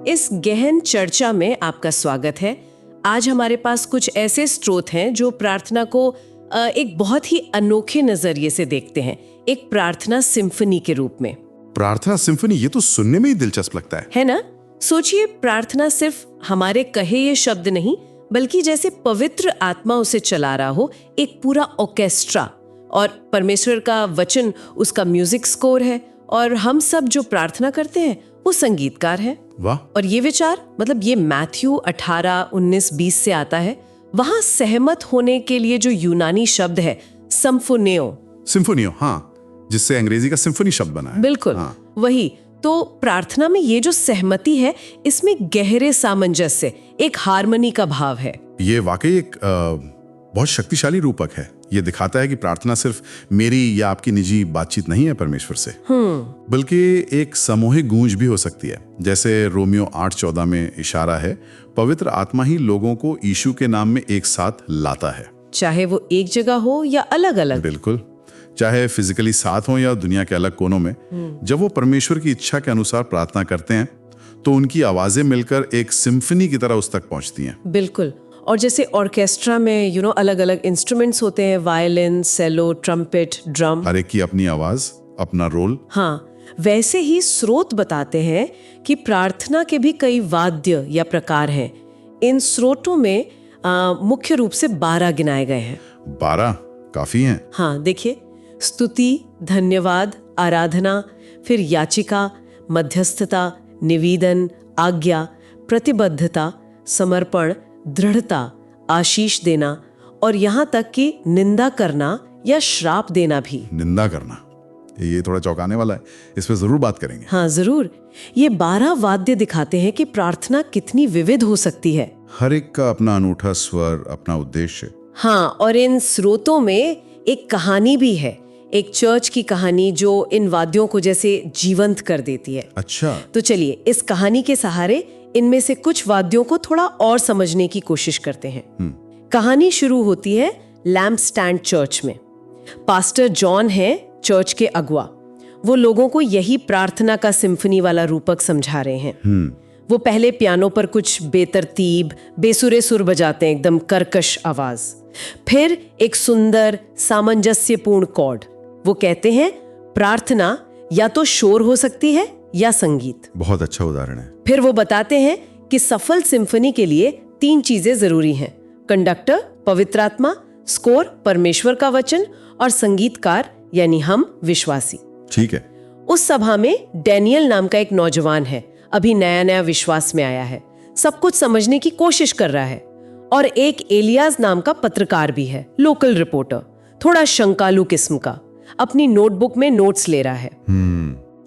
इस गहन चर्चा में आपका स्वागत है। आज हमारे पास कुछ ऐसे स्रोत हैं जो प्रार्थना को एक बहुत ही अनोखे नजरिए से देखते हैं, एक प्रार्थना सिम्फनी के रूप में। प्रार्थना सिम्फनी, ये तो सुनने में ही दिलचस्प लगता है ना? सोचिए, प्रार्थना सिर्फ हमारे कहे ये शब्द नहीं, बल्कि जैसे पवित्र आत्मा उसे चला रहा हो, एक पूरा ऑर्केस्ट्रा, और परमेश्वर का वचन उसका म्यूजिक स्कोर है, और हम सब जो प्रार्थना करते हैं वो संगीतकार है। वाह! और ये विचार, मतलब ये मैथ्यू 18, 19, 20 से आता है। वहां सहमत होने के लिए जो यूनानी शब्द है सिम्फोनियो, हाँ, जिससे अंग्रेजी का सिम्फनी शब्द बना है। बिल्कुल, हाँ। वही तो प्रार्थना में ये जो सहमति है, इसमें गहरे सामंजस्य, एक हार्मनी का भाव है। ये वाकई एक बहुत शक्तिशाली रूपक है। ये दिखाता है कि प्रार्थना सिर्फ मेरी या आपकी निजी बातचीत नहीं है परमेश्वर से, बल्कि एक सामूहिक गूंज भी हो सकती है। जैसे रोमियो 8:14 में इशारा है, पवित्र आत्मा ही लोगों को यीशु के नाम में एक साथ लाता है, चाहे वो एक जगह हो या अलग अलग। बिल्कुल, चाहे फिजिकली साथ हो या दुनिया के अलग कोनों में। जब वो परमेश्वर की इच्छा के अनुसार प्रार्थना करते हैं तो उनकी आवाजें मिलकर एक सिम्फनी की तरह उस तक पहुंचती हैं। बिल्कुल, और जैसे ऑर्केस्ट्रा में अलग अलग इंस्ट्रूमेंट्स होते हैं, वायलिन, सेलो, ट्रम्पेट, ड्रम, हर एक की अपनी आवाज, अपना रोल। हाँ, वैसे ही स्रोत बताते हैं कि प्रार्थना के भी कई वाद्य या प्रकार हैं। इन स्रोतों में मुख्य रूप से 12 गिनाए गए हैं। 12 काफी हैं। हाँ, देखिए, स्तुति, धन्यवाद, आराधना, फिर याचिका, मध्यस्थता, निवेदन, आज्ञा, प्रतिबद्धता, समर्पण, दृढ़ता, आशीष देना, और यहाँ तक कि निंदा करना या श्राप देना भी। निंदा करना, ये थोड़ा चौंकाने वाला है, इस पे जरूर बात करेंगे। हाँ जरूर। ये 12 वाद्य दिखाते हैं कि प्रार्थना कितनी विविध हो सकती है। हर एक का अपना अनूठा स्वर, अपना उद्देश्य। हाँ, और इन स्रोतों में एक कहानी भी है, एक चर्च की कहानी जो इन वाद्यों को जैसे जीवंत कर देती है। अच्छा, तो चलिए इस कहानी के सहारे इनमें से कुछ वाद्यों को थोड़ा और समझने की कोशिश करते हैं। कहानी शुरू होती है लैम्प स्टैंड चर्च में। पास्टर जॉन है चर्च के अगुआ। वो लोगों को यही प्रार्थना का सिम्फनी वाला रूपक समझा रहे हैं। वो पहले पियानो पर कुछ बेतरतीब बेसुरे सुर बजाते हैं, एकदम कर्कश आवाज, फिर एक सुंदर सामंजस्यपूर्ण कॉर्ड। वो कहते हैं प्रार्थना या तो शोर हो सकती है या संगीत। बहुत अच्छा उदाहरण है। फिर वो बताते हैं कि सफल सिम्फनी के लिए 3 चीजें जरूरी हैं: कंडक्टर पवित्र आत्मा, स्कोर परमेश्वर का वचन, और संगीतकार यानी हम विश्वासी। ठीक है। उस सभा में डैनियल नाम का एक नौजवान है, अभी नया नया विश्वास में आया है, सब कुछ समझने की कोशिश कर रहा है। और एक एलियास नाम का पत्रकार भी है, लोकल रिपोर्टर, थोड़ा शंकालू किस्म का, अपनी नोटबुक में नोट्स ले रहा है।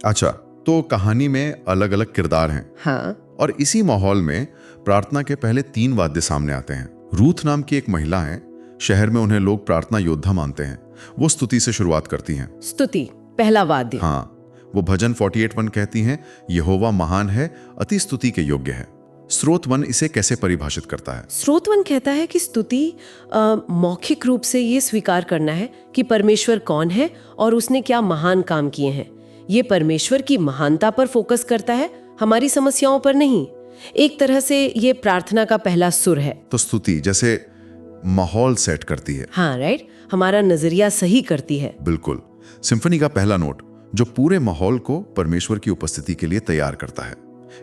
अच्छा, तो कहानी में अलग अलग किरदार हैं। हाँ, और इसी माहौल में प्रार्थना के पहले 3 वाद्य सामने आते हैं। रूथ नाम की एक महिला है, शहर में उन्हें लोग प्रार्थना योद्धा मानते हैं। वो स्तुति से शुरुआत करती हैं। स्तुति पहला वाद्य। हाँ, वो भजन 48:1 कहती हैं, यहोवा महान है, अति स्तुति के योग्य है। स्रोत 1 इसे कैसे परिभाषित करता है? स्रोत 1 कहता है कि स्तुति मौखिक रूप से ये स्वीकार करना है कि परमेश्वर कौन है और उसने क्या महान काम किए हैं। ये परमेश्वर की महानता पर फोकस करता है, हमारी समस्याओं पर नहीं। एक तरह से ये प्रार्थना का पहला सुर है। तो स्तुति जैसे माहौल सेट करती है। हाँ, राइट, हमारा नजरिया सही करती है। बिल्कुल। सिम्फनी का पहला नोट जो पूरे माहौल को परमेश्वर की उपस्थिति के लिए तैयार करता है।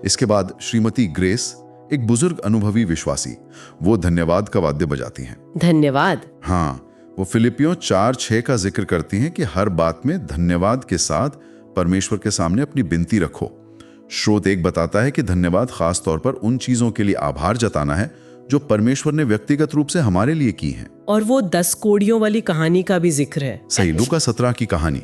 इसके बाद श्रीमती ग्रेस, एक बुजुर्ग अनुभवी विश्वासी, वो धन्यवाद का वाद्य बजाती हैं। धन्यवाद। हाँ, वो फिलिपियों 4:6 का जिक्र करती हैं कि हर बात में धन्यवाद के साथ परमेश्वर के सामने अपनी विनती रखो। स्रोत 1 बताता है कि धन्यवाद खास तौर पर उन चीजों के लिए आभार जताना है जो परमेश्वर ने व्यक्तिगत रूप से हमारे लिए की हैं। और वो 10 कोड़ियों वाली कहानी का भी जिक्र है। सही, लूका 17 की कहानी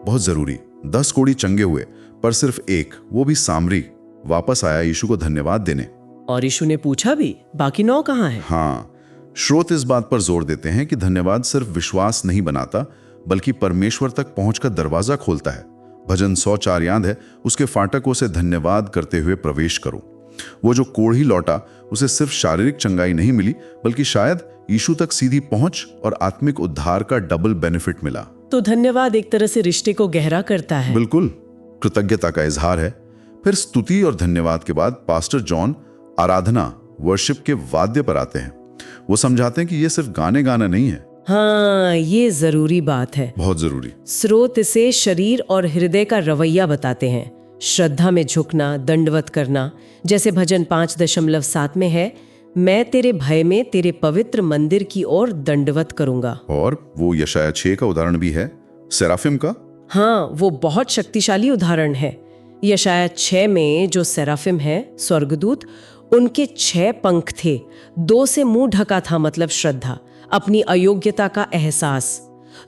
बहुत जरूरी। 10 कोढ़ी चंगे हुए, पर सिर्फ एक, वो भी सामरी, वापस आया यीशु को धन्यवाद देने। और यीशु ने पूछा भी, बाकी 9 कहाँ हैं? हाँ, स्रोत इस बात पर जोर देते हैं कि धन्यवाद सिर्फ विश्वास नहीं बनाता, बल्कि परमेश्वर तक पहुंच का दरवाजा खोलता है। भजन 104 याद है, उसके फाटकों से धन्यवाद करते हुए प्रवेश करो। वो जो कोढ़ी लौटा, उसे सिर्फ शारीरिक चंगाई नहीं मिली, बल्कि शायद यीशु तक सीधी पहुंच और आत्मिक उद्धार का डबल बेनिफिट मिला। तो धन्यवाद एक तरह से रिश्ते को गहरा करता है। बिल्कुल, कृतज्ञता का इजहार है। फिर स्तुति और धन्यवाद के बाद पास्टर जॉन आराधना वर्शिप के वाद्य पर आते हैं। वो समझाते हैं कि ये सिर्फ गाने गाना नहीं है। हाँ, ये जरूरी बात है। बहुत जरूरी। स्रोत इसे शरीर और हृदय का रवैया बताते हैं। श्रद्धा में झुकना, दंडवत करना, जैसे भजन 5.7 में है, मैं तेरे भय में तेरे पवित्र मंदिर की ओर दंडवत करूंगा। और वो यशाया 6 का उदाहरण भी है, सेराफिम का। हाँ, वो बहुत शक्तिशाली उदाहरण है। यशाया 6 में जो सेराफिम है, स्वर्गदूत, उनके 6 पंख थे। 2 से मुंह ढका था, मतलब श्रद्धा, अपनी अयोग्यता का एहसास।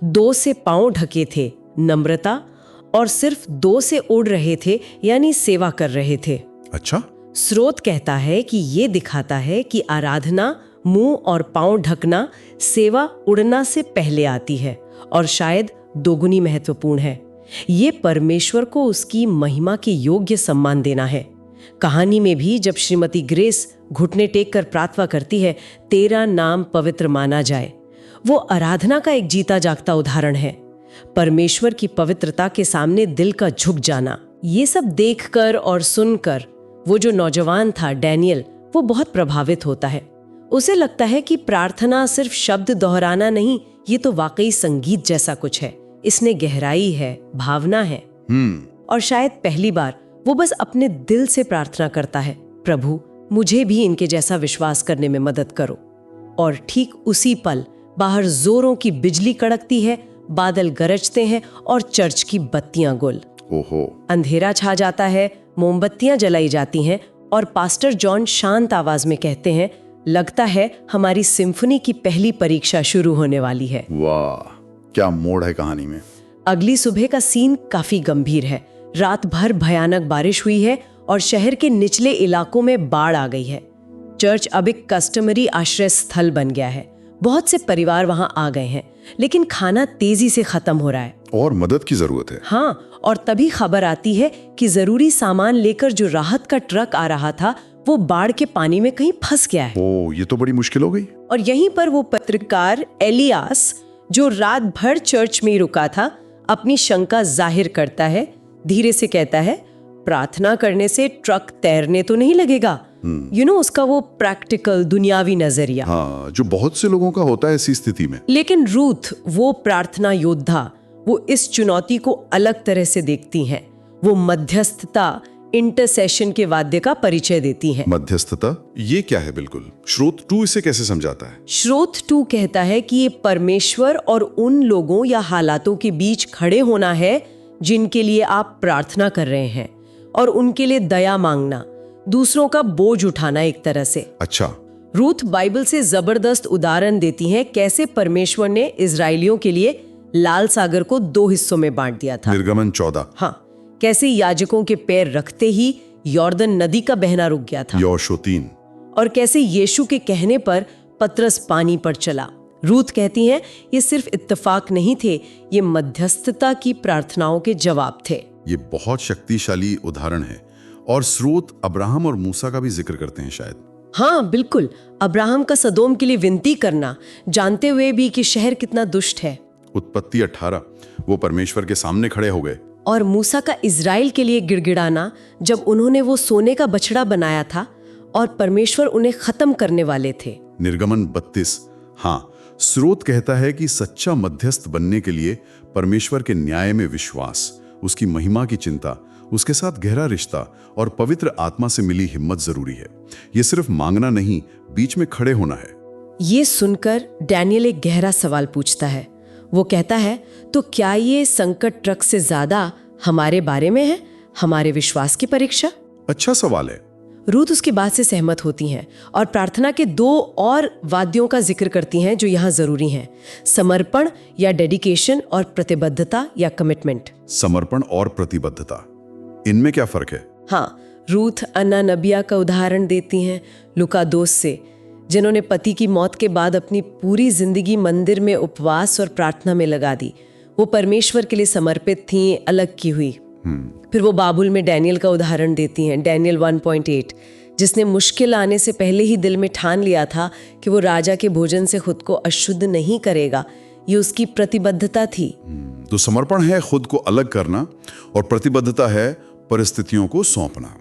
2 से पांव ढके थे, नम्रता, और सिर्फ 2 से उड़ रहे थे, यानी सेवा कर रहे थे। अच्छा। स्रोत कहता है कि ये दिखाता है कि आराधना मुंह और पांव ढकना सेवा उड़ना से पहले आती है, और शायद दोगुनी महत्वपूर्ण है। ये परमेश्वर को उसकी महिमा के योग्य सम्मान देना है। कहानी में भी जब श्रीमती ग्रेस घुटने टेक कर प्रार्थना करती है, तेरा नाम पवित्र माना जाए, वो आराधना का एक जीता जागता उदाहरण है। परमेश्वर की पवित्रता के सामने दिल का झुक जाना। ये सब देखकर और सुनकर वो जो नौजवान था डैनियल, वो बहुत प्रभावित होता है। उसे लगता है कि प्रार्थना सिर्फ शब्द दोहराना नहीं, ये तो वाकई संगीत जैसा कुछ है। इसने गहराई है, भावना है। और शायद पहली बार वो बस अपने दिल से प्रार्थना करता है, प्रभु मुझे भी इनके जैसा विश्वास करने में मदद करो। और ठीक उसी पल बाहर जोरों की बिजली कड़कती है, बादल गरजते हैं और चर्च की बत्तियां गुल। ओहो। अंधेरा छा जाता है, मोमबत्तियां जलाई जाती हैं, और पास्टर जॉन शांत आवाज में कहते हैं, लगता है हमारी सिम्फनी की पहली परीक्षा शुरू होने वाली है। वाह, क्या मोड़ है कहानी में। अगली सुबह का सीन काफी गंभीर है। रात भर भयानक बारिश हुई है और शहर के निचले इलाकों में बाढ़ आ गई है। चर्च अब एक कस्टमरी आश्रय स्थल बन गया है। बहुत से परिवार वहां आ गए हैं, लेकिन खाना तेजी से खत्म हो रहा है और मदद की जरूरत है। हाँ, और तभी खबर आती है कि जरूरी सामान लेकर जो राहत का ट्रक आ रहा था, वो बाढ़ के पानी में कहीं फंस गया है। ओ, ये तो बड़ी मुश्किल हो गई। और यहीं पर वो पत्रकार एलियास, जो रात भर चर्च में रुका था, अपनी शंका जाहिर करता है। धीरे से कहता है, प्रार्थना करने से ट्रक तैरने तो नहीं लगेगा। उसका वो प्रैक्टिकल दुनियावी नजरिया। हाँ, जो बहुत से लोगों का होता है ऐसी स्थिति में। लेकिन रूथ, वो प्रार्थना योद्धा, वो इस चुनौती को अलग तरह से देखती हैं। वो मध्यस्थता, इंटरसेशन के वाद्य का परिचय देती हैं। मध्यस्थता, ये क्या है? बिल्कुल। स्रोत 2 इसे कैसे समझाता है? स्रोत 2 कहता है कि ये परमेश्वर और उन लोगों या हालातों के बीच खड़े होना है जिनके लिए आप प्रार्थना कर रहे हैं, और उनके लिए दया मांगना, दूसरों का बोझ उठाना एक तरह से। अच्छा। रूथ बाइबल से जबरदस्त उदाहरण देती है कैसे परमेश्वर ने इजरायलियों के लिए लाल सागर को 2 हिस्सों में बांट दिया था। निर्गमन 14। हाँ, कैसे याजकों के पैर रखते ही यॉर्दन नदी का बहना रुक गया था। यहोशू 3। और कैसे यीशु के कहने पर पतरस पानी पर चला। रूथ कहती हैं, ये सिर्फ इत्तेफाक नहीं थे, ये मध्यस्थता की प्रार्थनाओं के जवाब थे। ये बहुत शक्तिशाली उदाहरण है। और स्रोत अब्राहम और मूसा का भी जिक्र करते हैं शायद। हाँ बिल्कुल, अब्राहम का सदोम के लिए विनती करना, जानते हुए भी कि शहर कितना दुष्ट है। उत्पत्ति 18, वो परमेश्वर के सामने खड़े हो गए। और मूसा का इजराइल के लिए गिड़गिड़ाना, जब उन्होंने वो सोने का बछड़ा बनाया था और परमेश्वर उन्हें खत्म करने वाले थे। निर्गमन 32। हाँ, स्रोत कहता है कि सच्चा मध्यस्थ बनने के लिए परमेश्वर के न्याय में विश्वास, उसकी महिमा की चिंता, उसके साथ गहरा रिश्ता और पवित्र आत्मा से मिली हिम्मत जरूरी है। ये सिर्फ मांगना नहीं, बीच में खड़े होना है। ये सुनकर डैनियल एक गहरा सवाल पूछता है। वो कहता है, तो क्या ये संकट ट्रक से ज्यादा हमारे बारे में है, हमारे विश्वास की परीक्षा? अच्छा सवाल है। रूथ उसकी बात से सहमत होती हैं और प्रार्थना के 2 और वाद्यों का जिक्र करती हैं जो यहाँ जरूरी हैं, समर्पण या डेडिकेशन और प्रतिबद्धता या कमिटमेंट। समर्पण और प्रतिबद्धता, इनमें क्या फर्क है? हाँ, रूथ अन्ना नबिया का उदाहरण देती हैं लुका 2 से, जिन्होंने पति की मौत के बाद अपनी पूरी जिंदगी मंदिर में उपवास और प्रार्थना में लगा दी। वो परमेश्वर के लिए समर्पित थीं, अलग की हुई। फिर वो बाबुल में डैनियल का उदाहरण देती हैं, डैनियल 1.8, जिसने मुश्किल आने से पहले ही दिल में ठान लिया था कि वो राजा के भोजन से खुद को अशुद्ध नहीं करेगा। ये उसकी प्रतिबद्धता थी। तो समर्पण है खुद को अलग करना और प्रतिबद्धता है परिस्थितियों को सौंपना।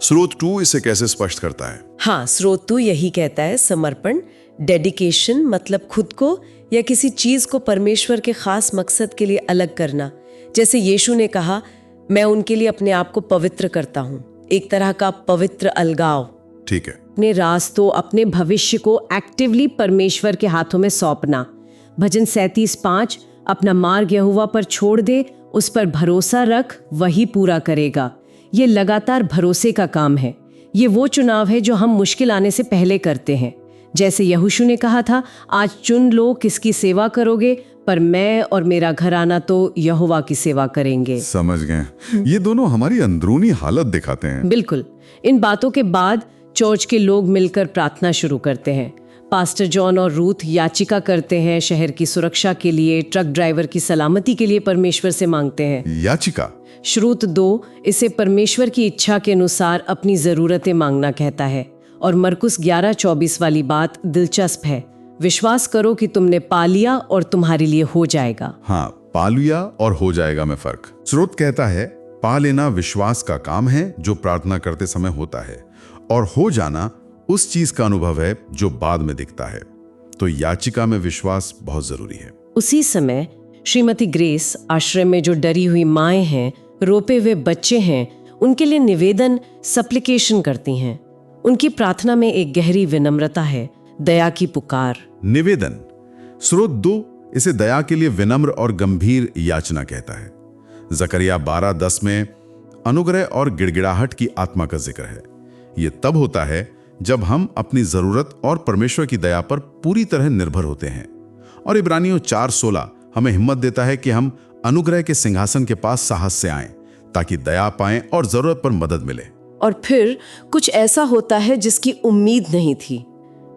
स्रोत 2 इसे कैसे स्पष्ट करता है? हाँ, स्रोत 2 यही कहता है, समर्पण, डेडिकेशन मतलब खुद को या किसी चीज को परमेश्वर के खास मकसद के लिए अलग करना। जैसे यीशु ने कहा, मैं उनके लिए अपने आप को पवित्र करता हूँ, एक तरह का पवित्र अलगाव। ठीक है। अपने रास्तों, अपने भविष्य को एक्टिवली परमेश्वर के हाथों में सौंपना। भजन 37:5, अपना मार्ग यहोवा पर छोड़ दे, उस पर भरोसा रख, वही पूरा करेगा। ये लगातार भरोसे का काम है। ये वो चुनाव है जो हम मुश्किल आने से पहले करते हैं। जैसे यहोशू ने कहा था, आज चुन लो किसकी सेवा करोगे, पर मैं और मेरा घराना तो यहोवा की सेवा करेंगे। समझ गए। ये दोनों हमारी अंदरूनी हालत दिखाते हैं। बिल्कुल। इन बातों के बाद चर्च के लोग मिलकर प्रार्थना शुरू करते हैं। पास्टर जॉन और रूथ याचिका करते हैं, शहर की सुरक्षा के लिए, ट्रक ड्राइवर की सलामती के लिए परमेश्वर से मांगते हैं। याचिका। श्रुत 2 इसे परमेश्वर की इच्छा के अनुसार अपनी जरूरतें मांगना कहता है। और मरकुस 11:24 वाली बात दिलचस्प है, विश्वास करो कि तुमने पा लिया और तुम्हारे लिए हो जाएगा। हाँ, पा लिया और हो जाएगा में फर्क। स्रोत कहता है, पा लेना विश्वास का काम है जो प्रार्थना करते समय होता है, और हो जाना उस चीज का अनुभव है जो बाद में दिखता है। तो याचिका में विश्वास बहुत जरूरी है। उसी समय श्रीमती ग्रेस आश्रम में जो डरी हुई माएं हैं, रोपे हुए बच्चे हैं, उनके लिए निवेदन, सप्लिकेशन करती हैं। उनकी प्रार्थना में एक गहरी विनम्रता है, दया की पुकार। निवेदन। स्रोत 2 इसे दया के लिए विनम्र और गंभीर याचना कहता है। जकरिया 12:10 में अनुग्रह और गिड़गिड़ाहट की आत्मा का जिक्र है। यह तब होता है जब हम अपनी जरूरत और परमेश्वर की दया पर पूरी तरह निर्भर होते हैं। और इब्रानियों 4:16 हमें हिम्मत देता है कि हम अनुग्रह के सिंहासन के पास साहस से आएं, ताकि दया पाएं और जरूरत पर मदद मिले। और फिर कुछ ऐसा होता है जिसकी उम्मीद नहीं थी।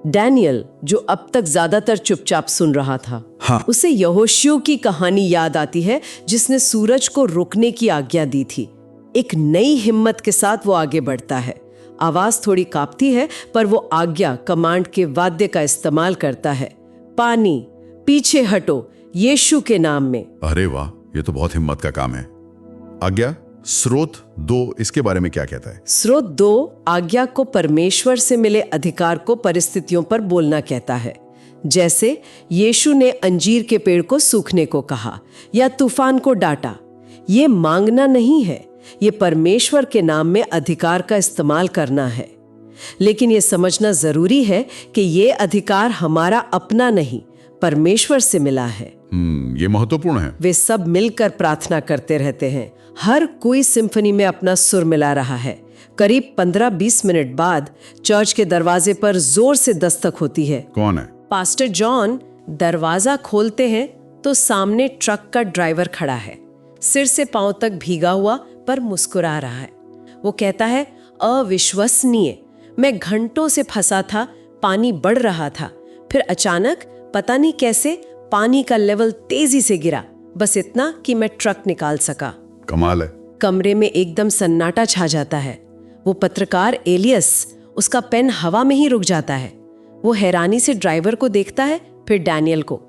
डैनियल, जो अब तक ज्यादातर चुपचाप सुन रहा था, हाँ। उसे यहोशू की कहानी याद आती है, जिसने सूरज को रुकने की आज्ञा दी थी। एक नई हिम्मत के साथ वो आगे बढ़ता है। आवाज थोड़ी कांपती है, पर वो आज्ञा, कमांड के वाद्य का इस्तेमाल करता है। पानी, पीछे हटो, यीशु के नाम में। अरे वाह, ये तो बहुत हिम्मत का काम है। आज्ञा। स्रोत 2 इसके बारे में क्या कहता है? स्रोत 2 आज्ञा को परमेश्वर से मिले अधिकार को परिस्थितियों पर बोलना कहता है। जैसे यीशु ने अंजीर के पेड़ को सूखने को कहा या तूफान को डांटा। ये मांगना नहीं है, ये परमेश्वर के नाम में अधिकार का इस्तेमाल करना है। लेकिन ये समझना जरूरी है कि ये अधिकार हमारा अपना नहीं, परमेश्वर से मिला है। ये महत्वपूर्ण है। वे सब मिलकर प्रार्थना करते रहते हैं। हर कोई सिम्फनी में अपना सुर मिला रहा है। करीब 15-20 मिनट बाद चर्च के दरवाजे पर जोर से दस्तक होती है। कौन है? पास्टर जॉन दरवाजा खोलते हैं तो सामने ट्रक का ड्राइवर खड़ा है, सिर से पांव तक भीगा हुआ पर मुस्कुरा रहा है। वो कहता है, अविश्वसनीय, मैं घंटों से फंसा था, पानी बढ़ रहा था, फिर अचानक पता नहीं कैसे पानी का लेवल तेजी से गिरा, बस इतना कि मैं ट्रक निकाल सका। कमाल है। कमरे में एकदम सन्नाटा छा जाता है। वो पत्रकार एलियस, उसका पेन हवा में ही रुक जाता है। वो हैरानी से ड्राइवर को देखता है, फिर डैनियल को।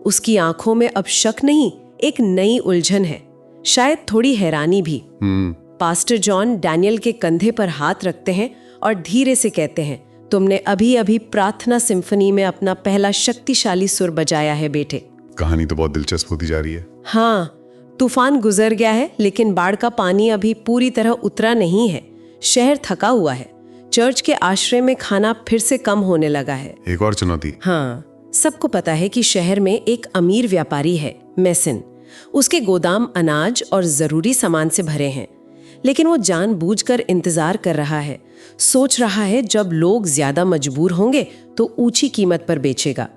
उसकी आंखों में अब शक नहीं, एक नई उलझन है, शायद थोड़ी हैरानी भी। पास्टर जॉन डैनियल के कंधे पर हाथ रखते हैं और धीरे से कहते हैं, तुमने अभी अभी प्रार्थना सिम्फनी में अपना पहला शक्तिशाली सुर बजाया है बेटे। कहानी तो बहुत दिलचस्प होती जा रही है। हाँ, तूफान गुजर गया है, लेकिन बाढ़ का पानी अभी पूरी तरह उतरा नहीं है। शहर थका हुआ है। चर्च के आश्रय में खाना फिर से कम होने लगा है। एक और चुनौती। हाँ, सबको पता है कि शहर में एक अमीर व्यापारी है, मेसन। उसके गोदाम अनाज और जरूरी सामान से भरे हैं, लेकिन वो जानबूझकर इंतजार कर रहा है। सोच रहा है जब लोग ज्यादा मजबूर होंगे तो ऊंची कीमत पर बेचेगा।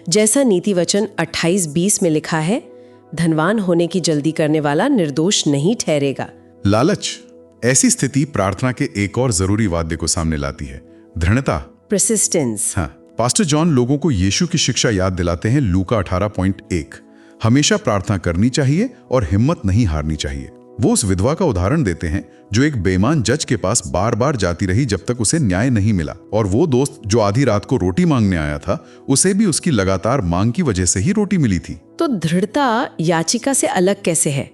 जैसा नीति वचन 28:20 में लिखा है, धनवान होने की जल्दी करने वाला निर्दोष नहीं ठहरेगा। लालच। ऐसी स्थिति प्रार्थना के एक और जरूरी वाद्य को सामने लाती है, दृढ़ता, परसिस्टेंस। हाँ, पास्टर जॉन लोगों को यीशु की शिक्षा याद दिलाते हैं। लूका 18:1, हमेशा प्रार्थना करनी चाहिए और हिम्मत नहीं हारनी चाहिए। वो उस विधवा का उदाहरण देते हैं जो एक बेईमान जज के पास बार बार जाती रही जब तक उसे न्याय नहीं मिला, और वो दोस्त जो आधी रात को रोटी मांगने आया था, उसे भी उसकी लगातार मांग की वजह से ही रोटी मिली थी। तो दृढ़ता याचिका से अलग कैसे है?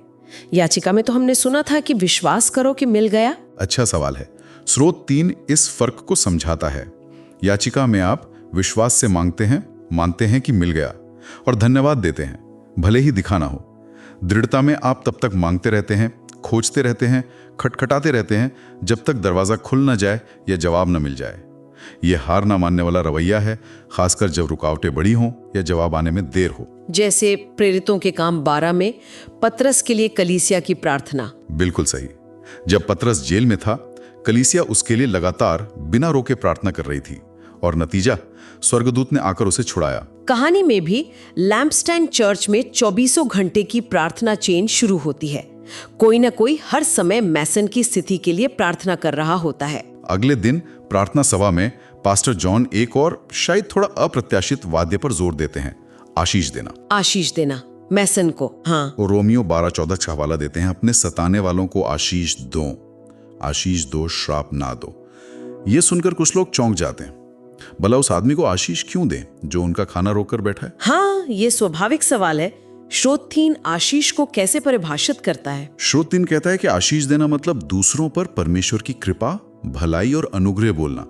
याचिका में तो हमने सुना था कि विश्वास करो कि मिल गया। अच्छा सवाल है। स्रोत 3 इस फर्क को समझाता है। याचिका में आप विश्वास से मानते हैं कि मिल गया और धन्यवाद देते हैं, भले ही दिखा ना हो। दृढ़ता में आप तब तक मांगते रहते हैं, खोजते रहते हैं, खटखटाते रहते हैं जब तक दरवाजा खुल न जाए या जवाब न मिल जाए। यह हार ना मानने वाला रवैया है, खासकर जब रुकावटें बड़ी हों या जवाब आने में देर हो। जैसे प्रेरितों के काम 12 में पतरस के लिए कलीसिया की प्रार्थना। बिल्कुल सही। जब पतरस जेल में था, कलीसिया उसके लिए लगातार बिना रोके प्रार्थना कर रही थी और नतीजा, स्वर्गदूत ने आकर उसे छुड़ाया। कहानी में भी लैम्पस्टैंड चर्च में 24 घंटे की प्रार्थना चेन शुरू होती है। कोई ना कोई हर समय मैसन की स्थिति के लिए प्रार्थना कर रहा होता है। अगले दिन प्रार्थना सभा में पास्टर जॉन एक और शायद थोड़ा अप्रत्याशित वाद्य पर जोर देते हैं, आशीष देना। आशीष देना मैसन को। हाँ, और रोमियो 12:14 का हवाला देते हैं, अपने सताने वालों को आशीष दो, श्राप ना दो। ये सुनकर कुछ लोग चौंक जाते हैं। भला उस आदमी को आशीष क्यों दें जो उनका खाना रोककर बैठा है? हाँ, ये स्वाभाविक सवाल है। स्रोत 3 आशीष को कैसे परिभाषित करता है? स्रोत 3 कहता है कि आशीष देना मतलब दूसरों पर परमेश्वर की कृपा, भलाई और अनुग्रह बोलना।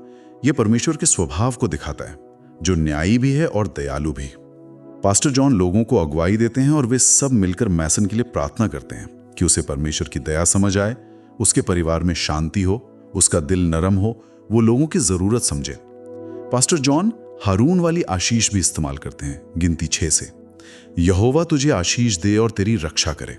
यह परमेश्वर के स्वभाव को दिखाता है, जो न्यायी भी है और दयालु भी। पास्टर जॉन लोगों को अगुवाई देते हैं और वे सब मिलकर मैसन के लिए प्रार्थना करते हैं कि उसे परमेश्वर की दया समझ आए, उसके परिवार में शांति हो, उसका दिल नरम हो, वो लोगों की जरूरत समझे। पास्टर जॉन हारून वाली आशीष भी इस्तेमाल करते हैं, गिनती 6 से। यहोवा तुझे आशीष दे और तेरी रक्षा करे।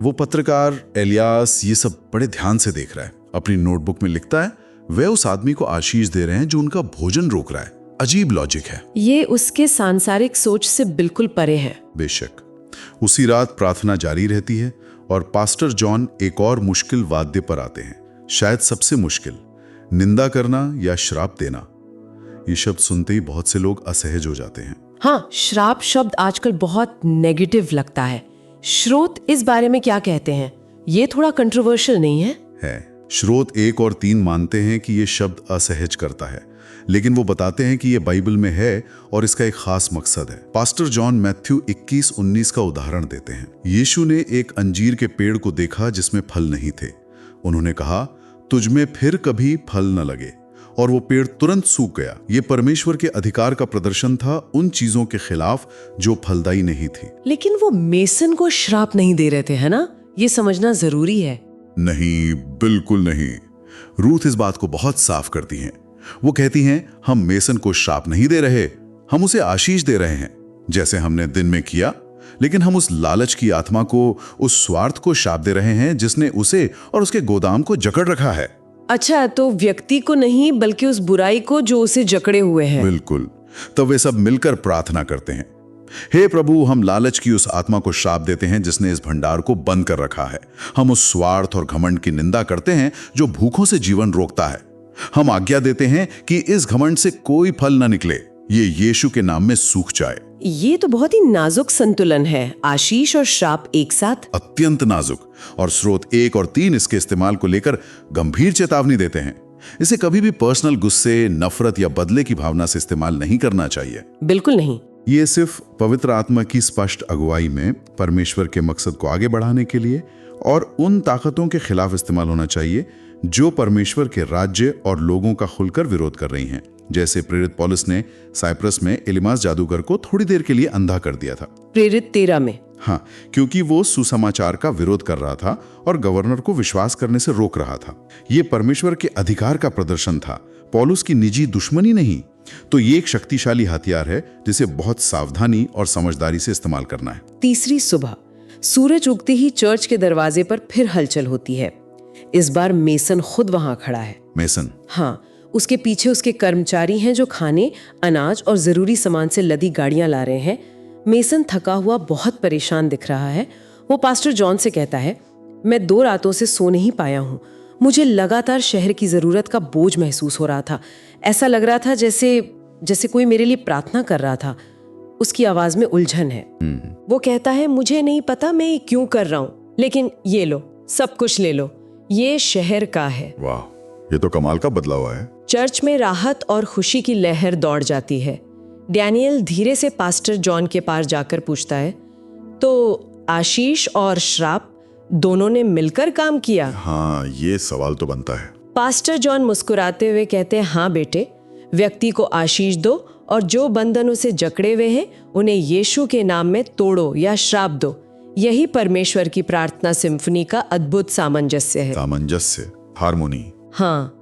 वो पत्रकार एलियास ये सब बड़े ध्यान से देख रहा है। अपनी नोटबुक में लिखता है, वे उस आदमी को आशीष दे रहे हैं जो उनका भोजन रोक रहा है। अजीब लॉजिक है। ये उसके सांसारिक सोच से बिल्कुल परे है। बेशक। उसी रात प्रार्थना जारी रहती है और पास्टर जॉन एक और मुश्किल वाद्य पर आते हैं, शायद सबसे मुश्किल, निंदा करना या श्राप देना। ये शब्द सुनते ही बहुत से लोग असहज हो जाते हैं। हाँ, श्राप शब्द आजकल बहुत नेगेटिव लगता है। स्रोत इस बारे में क्या कहते हैं? ये थोड़ा कंट्रोवर्शियल नहीं है? स्रोत 1 और 3 मानते हैं कि ये शब्द असहज करता है, लेकिन वो बताते हैं कि ये बाइबल में है और इसका एक खास मकसद है। पास्टर जॉन मैथ्यू 21:19 का उदाहरण देते हैं। यीशु ने एक अंजीर के पेड़ को देखा जिसमें फल नहीं थे। उन्होंने कहा, तुझ में फिर कभी फल न लगे, और वो पेड़ तुरंत सूख गया। ये परमेश्वर के अधिकार का प्रदर्शन था उन चीजों के खिलाफ जो फलदायी नहीं थी। लेकिन वो मेसन को श्राप नहीं दे रहे थे, है ना? ये समझना जरूरी है। नहीं, बिल्कुल नहीं। रूथ इस बात को बहुत साफ करती हैं। वो कहती हैं, हम मेसन को श्राप नहीं दे रहे, हम उसे आशीष दे रहे हैं, जैसे हमने दिन में किया। लेकिन हम उस लालच की आत्मा को, उस स्वार्थ को श्राप दे रहे हैं जिसने उसे और उसके गोदाम को जकड़ रखा है। अच्छा, तो व्यक्ति को नहीं बल्कि उस बुराई को जो उसे जकड़े हुए है। बिल्कुल। तब वे सब मिलकर प्रार्थना करते हैं, हे प्रभु, हम लालच की उस आत्मा को श्राप देते हैं जिसने इस भंडार को बंद कर रखा है। हम उस स्वार्थ और घमंड की निंदा करते हैं जो भूखों से जीवन रोकता है। हम आज्ञा देते हैं कि इस घमंड से कोई फल न निकले, ये यीशु के नाम में सूख जाए। ये तो बहुत ही नाजुक संतुलन है, आशीष और श्राप एक साथ। अत्यंत नाजुक। और स्रोत 1 और 3 इसके इस्तेमाल को लेकर गंभीर चेतावनी देते हैं। इसे कभी भी पर्सनल गुस्से, नफरत या बदले की भावना से इस्तेमाल नहीं करना चाहिए। बिल्कुल नहीं। ये सिर्फ पवित्र आत्मा की स्पष्ट अगुवाई में परमेश्वर के मकसद को आगे बढ़ाने के लिए और उन ताकतों के खिलाफ इस्तेमाल होना चाहिए जो परमेश्वर के राज्य और लोगों का खुलकर विरोध कर रही हैं। जैसे प्रेरित पौलुस ने साइप्रस में एलिमास जादूगर को थोड़ी देर के लिए अंधा कर दिया था। प्रेरित 13 में। हाँ, क्योंकि वो सुसमाचार का विरोध कर रहा था और गवर्नर को विश्वास करने से रोक रहा था। ये परमेश्वर के अधिकार का प्रदर्शन था, पौलुस की निजी दुश्मनी नहीं। तो ये एक शक्तिशाली हथियार है जिसे बहुत सावधानी और समझदारी से इस्तेमाल करना है। तीसरी सुबह सूरज उगते ही चर्च के दरवाजे पर फिर हलचल होती है। इस बार मेसन खुद वहां खड़ा है। मेसन? हाँ, उसके पीछे उसके कर्मचारी हैं जो खाने, अनाज और जरूरी सामान से लदी गाड़ियां ला रहे हैं। मेसन थका हुआ बहुत परेशान दिख रहा है। वो पास्टर जॉन से कहता है, मैं 2 रातों से सो नहीं पाया हूँ। मुझे लगातार शहर की जरूरत का बोझ महसूस हो रहा था। ऐसा लग रहा था जैसे कोई मेरे लिए प्रार्थना कर रहा था। उसकी आवाज में उलझन है। वो कहता है, मुझे नहीं पता मैं ये क्यों कर रहा हूँ, लेकिन ये लो, सब कुछ ले लो, ये शहर का है। वाह, ये तो कमाल का बदला हुआ है। चर्च में राहत और खुशी की लहर दौड़ जाती है। डैनियल धीरे से पास्टर जॉन के पास जाकर पूछता है, तो आशीष और श्राप दोनों ने मिलकर काम किया? हाँ, ये सवाल तो बनता है। पास्टर जॉन मुस्कुराते हुए कहते हैं, हाँ बेटे, व्यक्ति को आशीष दो और जो बंधन उसे जकड़े हुए हैं उन्हें यीशु के नाम में तोड़ो या श्राप दो। यही परमेश्वर की प्रार्थना सिम्फनी का अद्भुत सामंजस्य है। सामंजस्य, हार्मोनी। हाँ,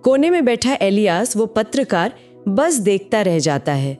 कोने में बैठा एलियास, वो पत्रकार, बस देखता रह जाता है।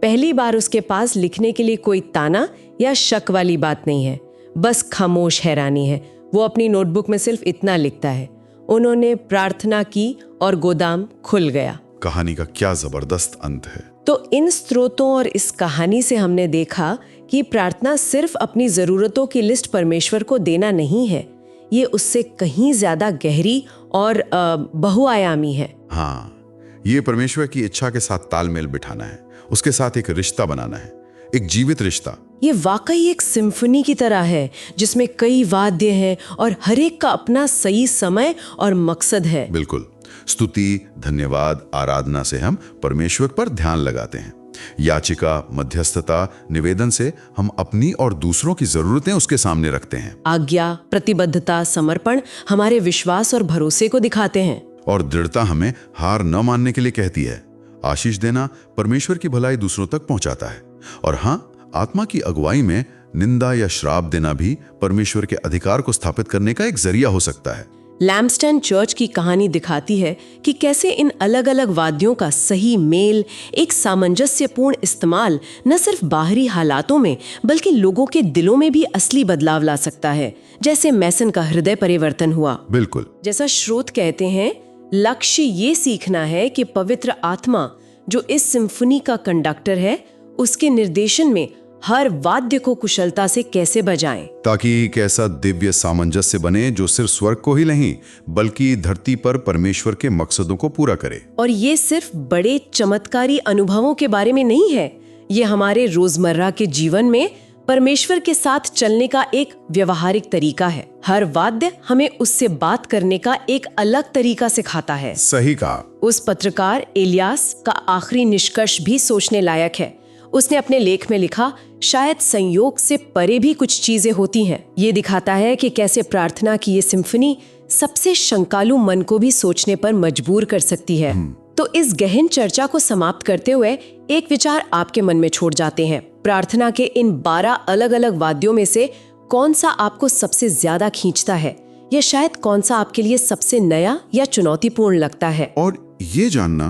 पहली बार उसके पास लिखने के लिए कोई ताना या शक वाली बात नहीं है, बस खामोश हैरानी है। वो अपनी नोटबुक में सिर्फ इतना लिखता है, उन्होंने प्रार्थना की और गोदाम खुल गया। कहानी का क्या जबरदस्त अंत है। तो इन स्रोतों और इस कहानी से हमने देखा कि प्रार्थना सिर्फ अपनी जरूरतों की लिस्ट परमेश्वर को देना नहीं है, ये उससे कहीं ज्यादा गहरी और बहुआयामी है। हाँ, ये परमेश्वर की इच्छा के साथ तालमेल बिठाना है, उसके साथ एक रिश्ता बनाना है, एक जीवित रिश्ता। ये वाकई एक सिम्फनी की तरह है जिसमें कई वाद्य हैं और हर एक का अपना सही समय और मकसद है। बिल्कुल। स्तुति, धन्यवाद, आराधना से हम परमेश्वर पर ध्यान लगाते हैं। याचिका, मध्यस्थता, निवेदन से हम अपनी और दूसरों की जरूरतें उसके सामने रखते हैं। आज्ञा, प्रतिबद्धता, समर्पण हमारे विश्वास और भरोसे को दिखाते हैं। और दृढ़ता हमें हार न मानने के लिए कहती है। आशीष देना परमेश्वर की भलाई दूसरों तक पहुंचाता है। और हाँ, आत्मा की अगुवाई में निंदा या श्राप देना भी परमेश्वर के अधिकार को स्थापित करने का एक जरिया हो सकता है। लैम्पस्टैंड चर्च की कहानी दिखाती है कि कैसे इन अलग अलग वाद्यों का सही मेल, एक सामंजस्यपूर्ण इस्तेमाल न सिर्फ बाहरी हालातों में बल्कि लोगों के दिलों में भी असली बदलाव ला सकता है, जैसे मैसन का हृदय परिवर्तन हुआ। बिल्कुल। जैसा श्रोत कहते हैं, लक्ष्य ये सीखना है कि पवित्र आत्मा जो इस सिम्फनी का कंडक्टर है, उसके निर्देशन में हर वाद्य को कुशलता से कैसे बजाएं, ताकि एक ऐसा दिव्य सामंजस्य बने जो सिर्फ स्वर्ग को ही नहीं बल्कि धरती पर परमेश्वर के मकसदों को पूरा करे। और ये सिर्फ बड़े चमत्कारी अनुभवों के बारे में नहीं है, ये हमारे रोजमर्रा के जीवन में परमेश्वर के साथ चलने का एक व्यवहारिक तरीका है। हर वाद्य हमें उससे बात करने का एक अलग तरीका सिखाता है। सही कहा। उस पत्रकार एलियास का आखिरी निष्कर्ष भी सोचने लायक है। उसने अपने लेख में लिखा, शायद संयोग से परे भी कुछ चीजें होती हैं। ये दिखाता है कि कैसे प्रार्थना की ये सिम्फनी सबसे शंकालु मन को भी सोचने पर मजबूर कर सकती है। तो इस गहन चर्चा को समाप्त करते हुए एक विचार आपके मन में छोड़ जाते हैं। प्रार्थना के इन 12 अलग अलग वाद्यों में से कौन सा आपको सबसे ज्यादा खींचता है, या शायद कौन सा आपके लिए सबसे नया या चुनौतीपूर्ण लगता है? और ये जानना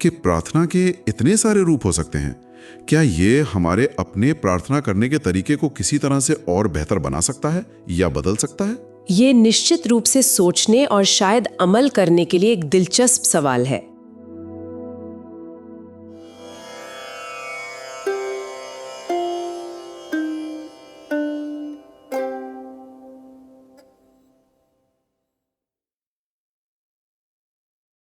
कि प्रार्थना के इतने सारे रूप हो सकते हैं, क्या ये हमारे अपने प्रार्थना करने के तरीके को किसी तरह से और बेहतर बना सकता है या बदल सकता है? ये निश्चित रूप से सोचने और शायद अमल करने के लिए एक दिलचस्प सवाल है।